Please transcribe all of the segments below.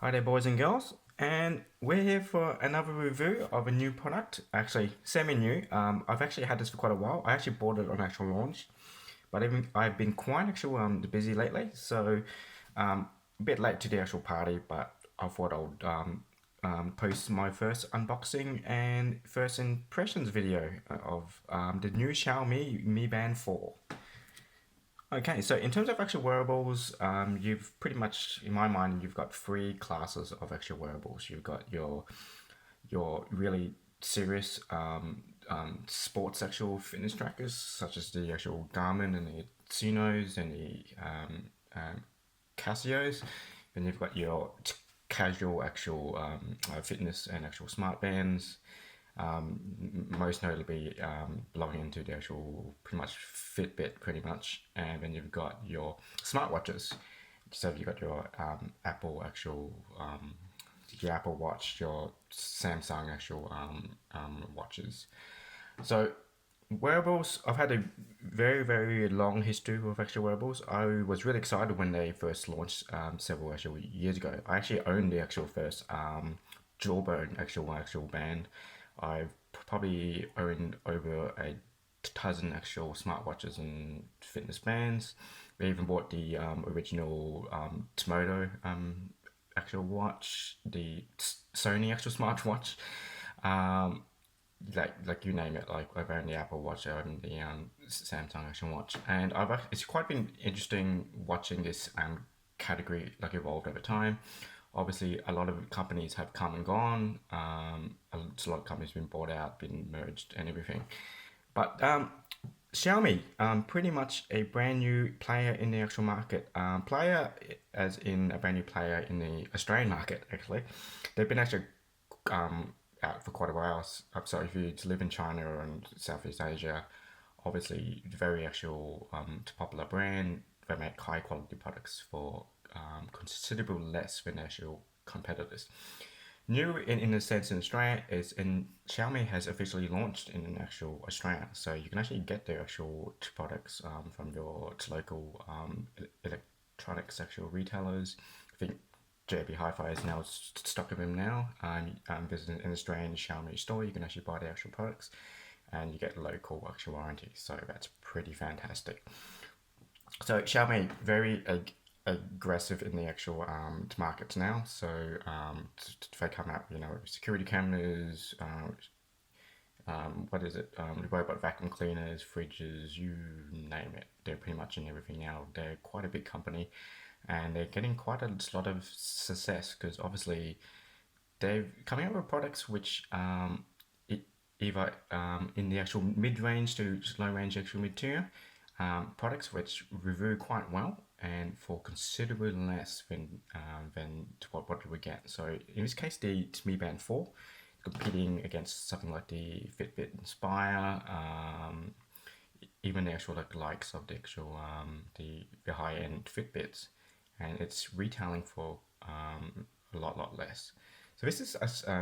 Hi there, boys and girls, and we're here for another review of a new product. Actually, semi-new. I've actually had this for quite a while. I actually bought it on actual launch, but I've been quite actual busy lately, so a bit late to the actual party. But I thought post my first unboxing and first impressions video of the new Xiaomi Mi Band 4. Okay, so in terms of actual wearables, you've pretty much, in my mind, you've got three classes of actual wearables. You've got your really serious sports actual fitness trackers, such as the actual Garmin and the Sunos and the Casios. Then you've got your casual actual fitness and actual smart bands, most notably belonging into the actual pretty much Fitbit pretty much, and then you've got your smartwatches. So you've got your your Apple Watch, your Samsung actual watches. So wearables, I've had a very long history with actual wearables. I was really excited when they first launched several actual years ago. I actually owned the actual first jawbone actual band. I've probably owned over a dozen actual smartwatches and fitness bands. We even bought the original Tomodo actual watch, the Sony actual smartwatch. Um, like you name it, like I've owned the Apple Watch, I owned the Samsung actual watch, and it's quite been interesting watching this category like evolved over time. Obviously, a lot of companies have come and gone. A lot of companies been bought out, been merged, and everything. But Xiaomi, pretty much a brand new player in the actual market. Player as in a brand new player in the Australian market. Actually, they've been actually out for quite a while. So if you live in China or in Southeast Asia, obviously very actual popular brand. They make high quality products for considerably less than actual competitors. New in a sense in Australia is in Xiaomi has officially launched in an actual Australia, so you can actually get their actual products from your local electronics actual retailers. I think JB Hi-Fi is now stocking them now. Visiting an Australian Xiaomi store, you can actually buy the actual products, and you get local actual warranty. So that's pretty fantastic. So Xiaomi very aggressive in the actual markets now. So they come out, security cameras, what is it? Robot vacuum cleaners, fridges, you name it. They're pretty much in everything now. They're quite a big company, and they're getting quite a lot of success because obviously they're coming out with products which either in the actual mid-range to low-range actual mid-tier products which review quite well and for considerably less than what you would get. So in this case, the Mi Band 4 competing against something like the Fitbit Inspire, even the actual likes of the actual the high end Fitbits, and it's retailing for a lot less. So this is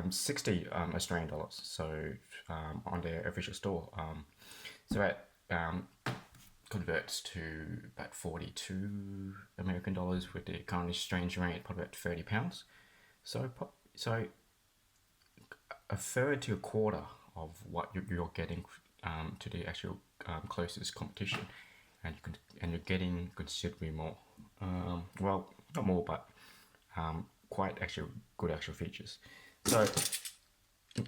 60 Australian dollars. So on their official store, so that converts to about 42 American dollars with the current exchange rate, probably about £30. So a third to a quarter of what you're getting to the actual closest competition, and you're getting considerably more. Well, not more, but quite actual good actual features. So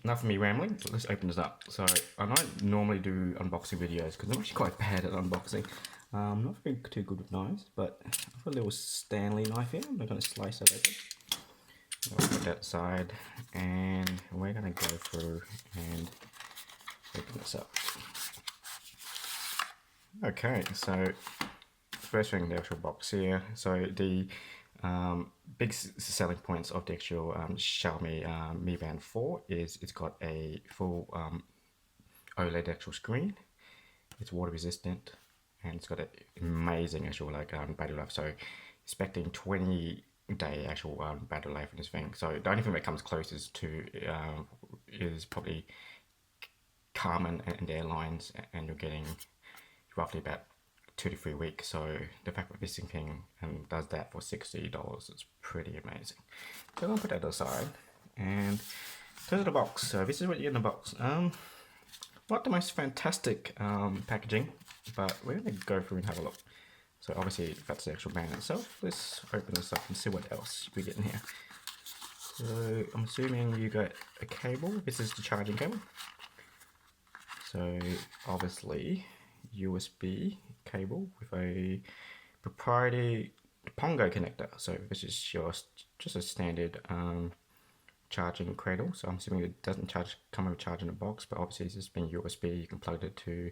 enough of me rambling. Let's open this up. So I don't normally do unboxing videos because I'm actually quite bad at unboxing. I'm not very too good with knives, but I've got a little Stanley knife here. I'm going to slice it open. I'll put that aside, and we're going to go through and open this up. Okay, so first thing, the actual box here. So the big selling points of the actual Xiaomi Mi Band 4 is it's got a full OLED actual screen. It's water resistant, and it's got an amazing actual battery life. So expecting 20-day actual battery life in this thing. So the only thing that comes closest to is probably Garmin and airlines, and you're getting roughly about 2 to 3 weeks. So the fact that this thing and does that for $60 is pretty amazing. So I'll put that aside. And here's the box. So this is what you get in the box. Not the most fantastic packaging, but we're gonna go through and have a look. So obviously that's the actual band itself. Let's open this up and see what else we get in here. So I'm assuming you got a cable. This is the charging cable. So obviously USB cable with a proprietary Pongo connector. So this is just a standard charging cradle. So I'm assuming it doesn't come with a charge in a box, but obviously it's just being USB. You can plug it to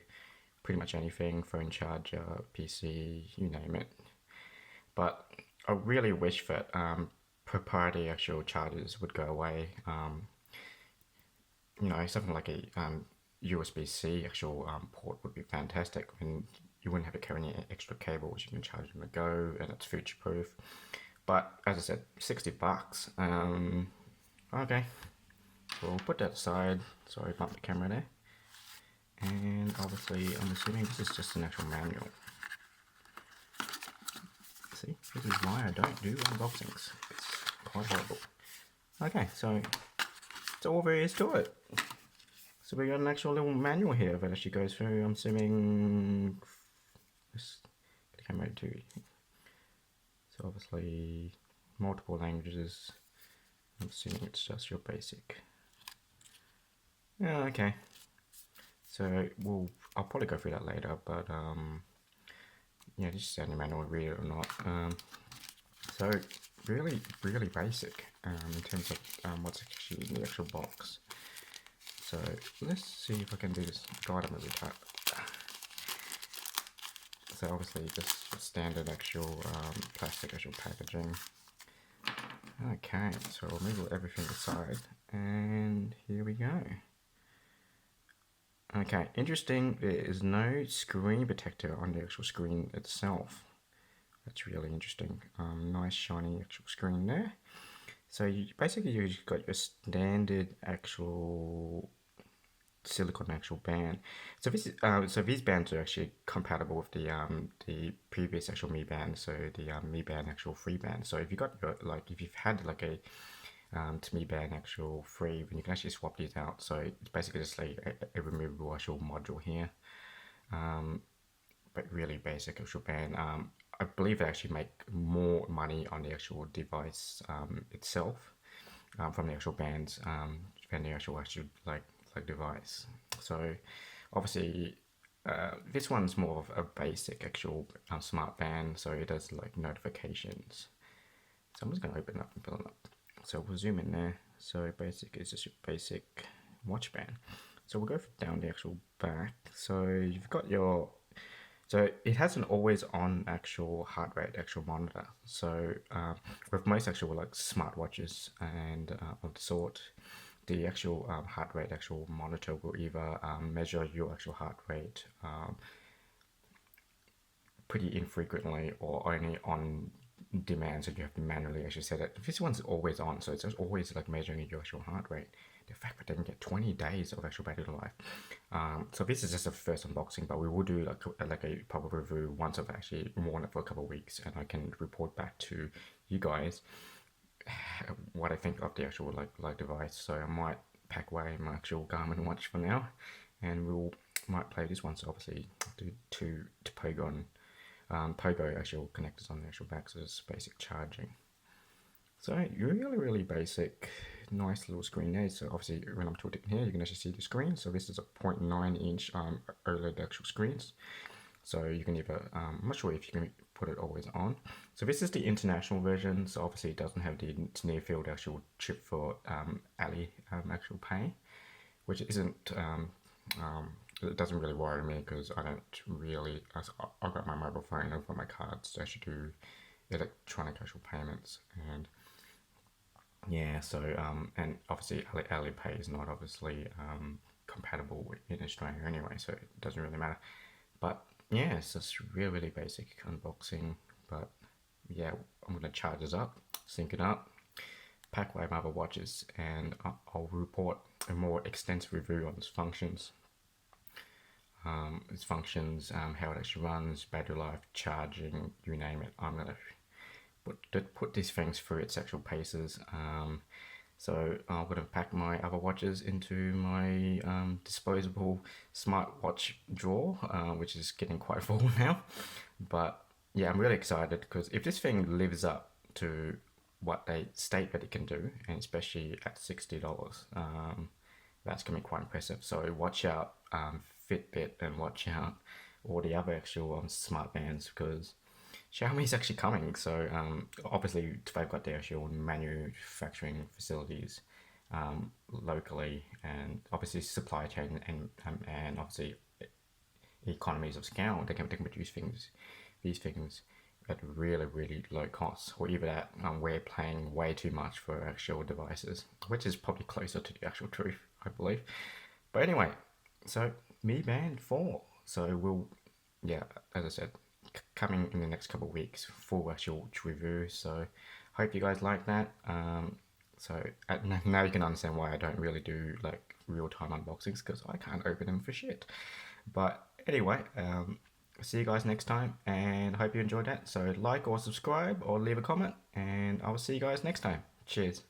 pretty much anything, phone charger, PC, you name it. But I really wish that proprietary actual chargers would go away. You know, something like a USB-C actual port would be fantastic, and you wouldn't have to carry any extra cables. You can charge on the go, and it's future-proof. But as I said, $60. Okay, we'll put that aside. Sorry, bumped the camera there. And obviously, I'm assuming this is just an actual manual. See, this is why I don't do unboxings. It's quite horrible. Okay, so that's all there is to it. So we got an actual little manual here that actually goes through. I'm assuming this camera too. So obviously multiple languages. I'm assuming it's just your basic. Yeah, okay. So I'll probably go through that later, but yeah, this is standard manual, read it or not. So really basic in terms of what's actually in the actual box. So let's see if I can do this guide on every type. So obviously just standard actual plastic actual packaging. Okay, so we'll move everything aside, and here we go. Okay, interesting, there is no screen protector on the actual screen itself. That's really interesting. Nice shiny actual screen there. So you've got your standard actual silicone actual band. So this is, so these bands are actually compatible with the previous actual Mi Band. So the Mi Band actual free band. So if you got your if you've had like a Mi Band actual free, then you can actually swap these out. So it's basically just like a removable actual module here. But really basic actual band. I believe they actually make more money on the actual device itself from the actual bands than the actual device. So obviously this one's more of a basic actual smart band, so it does like notifications. So I'm just going to open it up and fill it up. So we'll zoom in there. So basic is just your basic watch band. So we'll go down the actual back. So you've got your, so it has an always on actual heart rate actual monitor. So with most actual like smartwatches and of the sort, the actual heart rate actual monitor will either measure your actual heart rate pretty infrequently or only on demand, so you have to manually actually set it. This one's always on, so it's just always like measuring your actual heart rate. The fact that they can get 20 days of actual battery life. So this is just a first unboxing, but we will do like a public review once I've actually worn it for a couple of weeks, and I can report back to you guys what I think of the actual like device. So I might pack away my actual Garmin watch for now, and might play this one. So obviously do two Pogo actual connectors on the actual back, so it's basic charging. So really basic, nice little screen there. So obviously when I'm tilting here, you can actually see the screen. So this is a 0.9 inch OLED actual screens. So you can either, I'm not sure if you can put it always on. So this is the international version. So obviously it doesn't have the near field actual chip for Ali actual pay, which isn't, it doesn't really worry me because I don't really, I've got my mobile phone, I've got my cards to actually do electronic actual payments, and yeah, so and obviously Alipay is not obviously compatible in Australia anyway, so it doesn't really matter. But yeah, it's just really basic unboxing. But yeah, I'm gonna charge this up, sync it up, pack away my other watches, and I'll report a more extensive review on its functions its functions, how it actually runs, battery life, charging, you name it. I'm gonna put these things through its actual paces. So I'm gonna pack my other watches into my disposable smartwatch drawer, which is getting quite full now. But yeah, I'm really excited because if this thing lives up to what they state that it can do, and especially at $60, that's gonna be quite impressive. So watch out, Fitbit, and watch out all the other actual smart bands because Xiaomi's actually coming. So obviously they've got their actual manufacturing facilities locally, and obviously supply chain and obviously economies of scale. They can produce these things at really really low costs, or even at we're paying way too much for actual devices, which is probably closer to the actual truth, I believe. But anyway, so Mi Band 4. So we'll, yeah, as I said, coming in the next couple of weeks, full actual review. So hope you guys like that. So now you can understand why I don't really do like real time unboxings because I can't open them for shit. But anyway, see you guys next time, and hope you enjoyed that. So like or subscribe or leave a comment, and I will see you guys next time. Cheers.